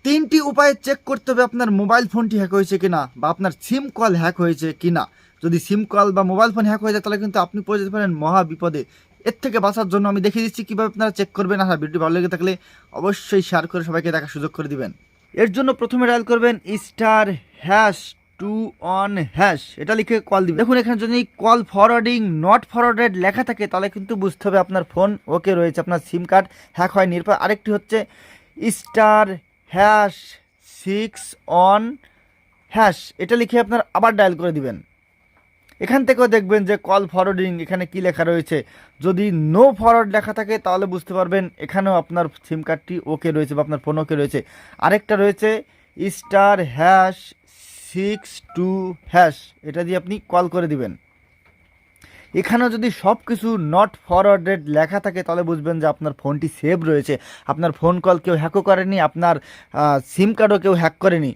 তিনটি উপায়ে চেক করতে হবে আপনার মোবাইল ফোনটি হ্যাক হয়েছে কিনা বা আপনার সিম কল হ্যাক হয়েছে কিনা। যদি সিম কল বা মোবাইল ফোন হ্যাক হয়ে যায় তাহলে কিন্তু আপনি পড়ে যেতে পারেন মহা বিপদে। এর থেকে বাঁচার জন্য আমি দেখিয়ে দিচ্ছি কীভাবে আপনারা চেক করবেন। আর ভিডিওটি ভালো লেগে থাকলে অবশ্যই শেয়ার করে সবাইকে দেখার সুযোগ করে দিবেন। এর জন্য প্রথমে ডায়াল করবেন *#2 এটা লিখে কল দিবেন। দেখুন এখানে যদি কল ফরওয়ার্ডিং নট ফরওয়ার্ডেড লেখা থাকে তাহলে কিন্তু বুঝতে হবে আপনার ফোন ওকে রয়েছে, আপনার সিম কার্ড হ্যাক হয়নি। এরপর আরেকটি হচ্ছে *6 এটা লিখে আপনার আবার ডায়াল করে দিবেন। এখান থেকেও দেখবেন যে কল ফরওয়ার্ডিং এখানে কি লেখা রয়েছে। যদি নো ফরওয়ার্ড লেখা থাকে তাহলে বুঝতে পারবেন এখানেও আপনার সিম কার্ডটি ওকে রয়েছে বা আপনার ফোন ওকে রয়েছে। আরেকটা রয়েছে *62# এটা দিয়ে আপনি কল করে দিবেন। এখানেও যদি সব কিছু নট ফরওয়ার্ডেড লেখা থাকে তাহলে বুঝবেন যে আপনার ফোনটি সেভ রয়েছে, আপনার ফোন কল কেউ হ্যাকও করেনি, আপনার সিম কার্ডও কেউ হ্যাক করেনি।